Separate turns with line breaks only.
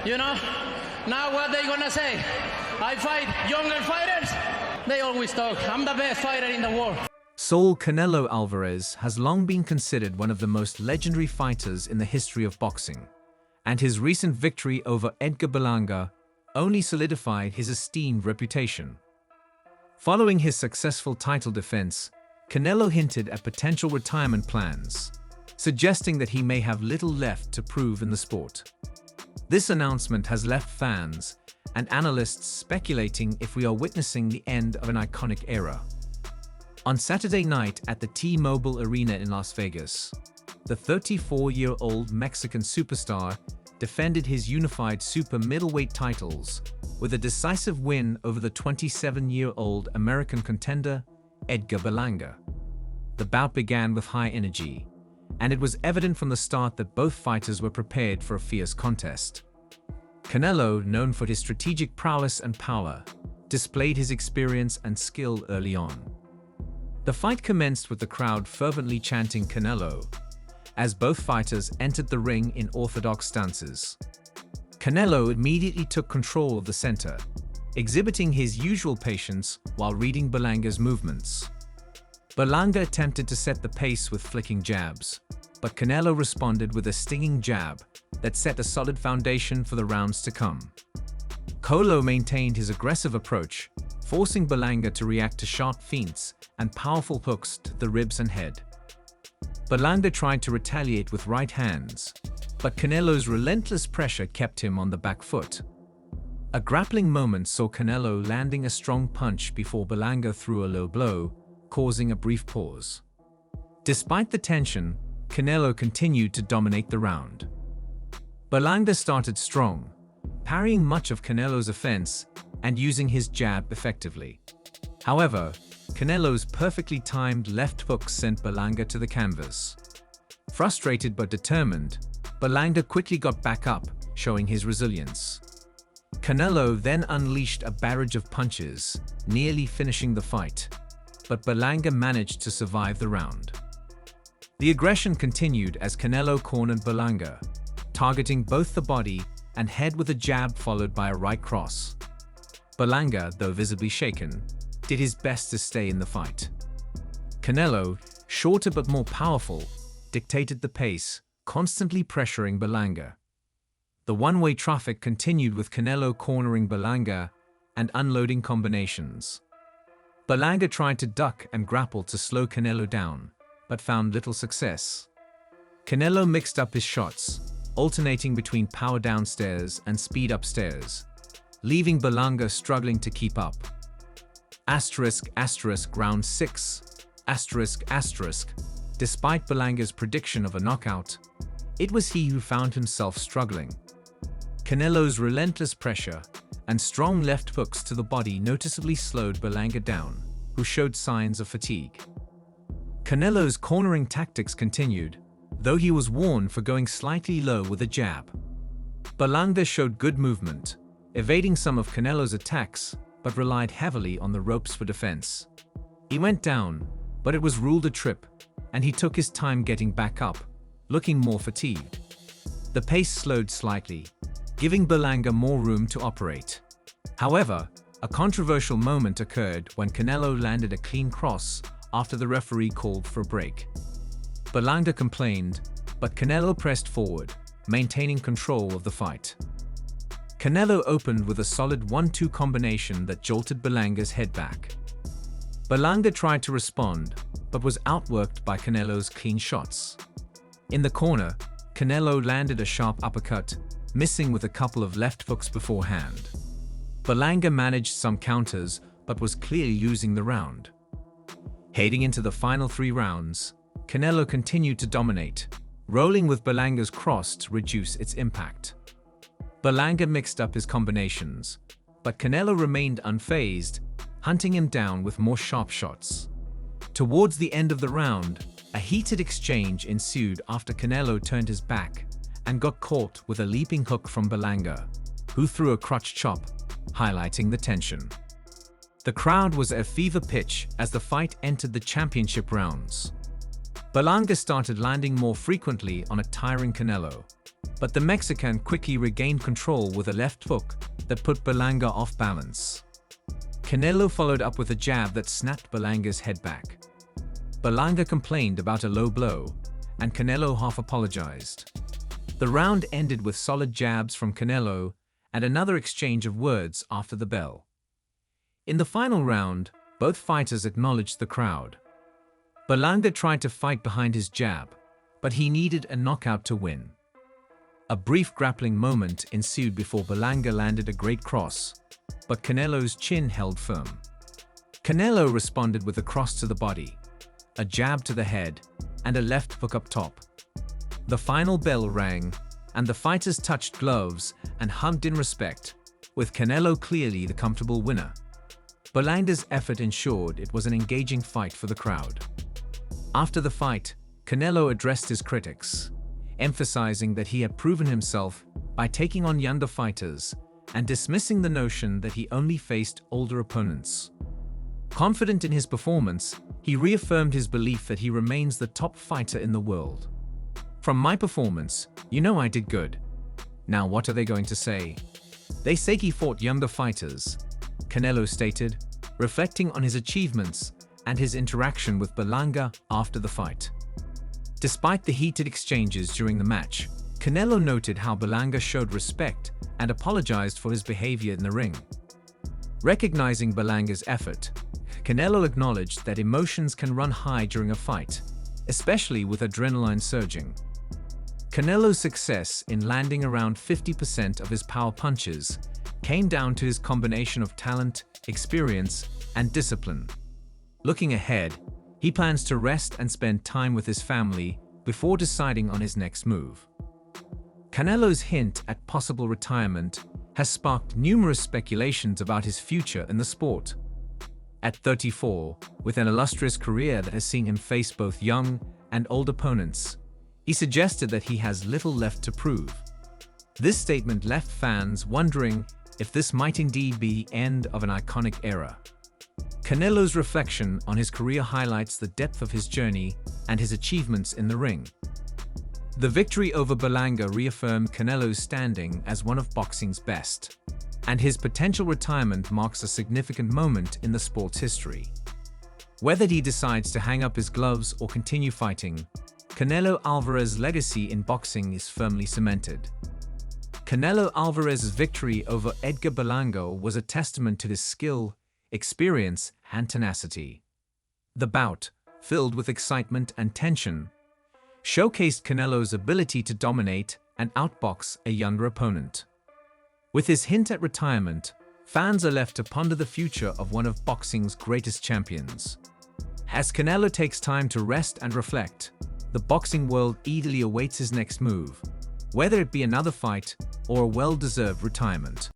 You know, now what they gonna say? I fight younger fighters? They always talk, I'm the best fighter in the world.
Saul Canelo Alvarez has long been considered one of the most legendary fighters in the history of boxing, and his recent victory over Edgar Berlanga only solidified his esteemed reputation. Following his successful title defense, Canelo hinted at potential retirement plans, suggesting that he may have little left to prove in the sport. This announcement has left fans and analysts speculating if we are witnessing the end of an iconic era. On Saturday night at the T-Mobile Arena in Las Vegas, the 34-year-old Mexican superstar defended his unified super middleweight titles with a decisive win over the 27-year-old American contender Edgar Berlanga. The bout began with high energy, and it was evident from the start that both fighters were prepared for a fierce contest. Canelo, known for his strategic prowess and power, displayed his experience and skill early on. The fight commenced with the crowd fervently chanting Canelo as both fighters entered the ring in orthodox stances. Canelo immediately took control of the center, exhibiting his usual patience while reading Berlanga's movements. Berlanga attempted to set the pace with flicking jabs, but Canelo responded with a stinging jab that set a solid foundation for the rounds to come. Canelo maintained his aggressive approach, forcing Berlanga to react to sharp feints and powerful hooks to the ribs and head. Berlanga tried to retaliate with right hands, but Canelo's relentless pressure kept him on the back foot. A grappling moment saw Canelo landing a strong punch before Berlanga threw a low blow, causing a brief pause. Despite the tension, Canelo continued to dominate the round. Berlanga started strong, parrying much of Canelo's offense and using his jab effectively. However, Canelo's perfectly timed left hook sent Berlanga to the canvas. Frustrated but determined, Berlanga quickly got back up, showing his resilience. Canelo then unleashed a barrage of punches, nearly finishing the fight, but Berlanga managed to survive the round. The aggression continued as Canelo cornered Berlanga, targeting both the body and head with a jab followed by a right cross. Berlanga, though visibly shaken, did his best to stay in the fight. Canelo, shorter but more powerful, dictated the pace, constantly pressuring Berlanga. The one-way traffic continued with Canelo cornering Berlanga and unloading combinations. Berlanga tried to duck and grapple to slow Canelo down, but found little success. Canelo mixed up his shots, alternating between power downstairs and speed upstairs, leaving Berlanga struggling to keep up. Round 6. Despite Berlanga's prediction of a knockout, it was he who found himself struggling. Canelo's relentless pressure and strong left hooks to the body noticeably slowed Berlanga down, who showed signs of fatigue. Canelo's cornering tactics continued, though he was warned for going slightly low with a jab. Berlanga showed good movement, evading some of Canelo's attacks, but relied heavily on the ropes for defense. He went down, but it was ruled a trip, and he took his time getting back up, looking more fatigued. The pace slowed slightly, giving Berlanga more room to operate. However, a controversial moment occurred when Canelo landed a clean cross after the referee called for a break. Berlanga complained, but Canelo pressed forward, maintaining control of the fight. Canelo opened with a solid 1-2 combination that jolted Berlanga's head back. Berlanga tried to respond, but was outworked by Canelo's clean shots. In the corner, Canelo landed a sharp uppercut, missing with a couple of left hooks beforehand. Berlanga managed some counters, but was clearly losing the round. Heading into the final 3 rounds, Canelo continued to dominate, rolling with Berlanga's cross to reduce its impact. Berlanga mixed up his combinations, but Canelo remained unfazed, hunting him down with more sharp shots. Towards the end of the round, a heated exchange ensued after Canelo turned his back and got caught with a leaping hook from Berlanga, who threw a crotch chop, highlighting the tension. The crowd was at a fever pitch as the fight entered the championship rounds. Berlanga started landing more frequently on a tiring Canelo, but the Mexican quickly regained control with a left hook that put Berlanga off balance. Canelo followed up with a jab that snapped Berlanga's head back. Berlanga complained about a low blow, and Canelo half apologized. The round ended with solid jabs from Canelo and another exchange of words after the bell. In the final round, both fighters acknowledged the crowd. Berlanga tried to fight behind his jab, but he needed a knockout to win. A brief grappling moment ensued before Berlanga landed a great cross, but Canelo's chin held firm. Canelo responded with a cross to the body, a jab to the head, and a left hook up top. The final bell rang, and the fighters touched gloves and hugged in respect, with Canelo clearly the comfortable winner. Berlanga's effort ensured it was an engaging fight for the crowd. After the fight, Canelo addressed his critics, emphasizing that he had proven himself by taking on younger fighters and dismissing the notion that he only faced older opponents. Confident in his performance, he reaffirmed his belief that he remains the top fighter in the world. "From my performance, you know I did good. Now what are they going to say? They say he fought younger fighters," Canelo stated, reflecting on his achievements and his interaction with Berlanga after the fight. Despite the heated exchanges during the match, Canelo noted how Berlanga showed respect and apologized for his behavior in the ring. Recognizing Berlanga's effort, Canelo acknowledged that emotions can run high during a fight, especially with adrenaline surging. Canelo's success in landing around 50% of his power punches came down to his combination of talent, experience, and discipline. Looking ahead, he plans to rest and spend time with his family before deciding on his next move. Canelo's hint at possible retirement has sparked numerous speculations about his future in the sport. At 34, with an illustrious career that has seen him face both young and old opponents, he suggested that he has little left to prove. This statement left fans wondering if this might indeed be the end of an iconic era. Canelo's reflection on his career highlights the depth of his journey and his achievements in the ring. The victory over Berlanga reaffirmed Canelo's standing as one of boxing's best, and his potential retirement marks a significant moment in the sport's history. Whether he decides to hang up his gloves or continue fighting, Canelo Alvarez's legacy in boxing is firmly cemented. Canelo Alvarez's victory over Edgar Berlanga was a testament to his skill, experience, and tenacity. The bout, filled with excitement and tension, showcased Canelo's ability to dominate and outbox a younger opponent. With his hint at retirement, fans are left to ponder the future of one of boxing's greatest champions. As Canelo takes time to rest and reflect, the boxing world eagerly awaits his next move, whether it be another fight or a well-deserved retirement.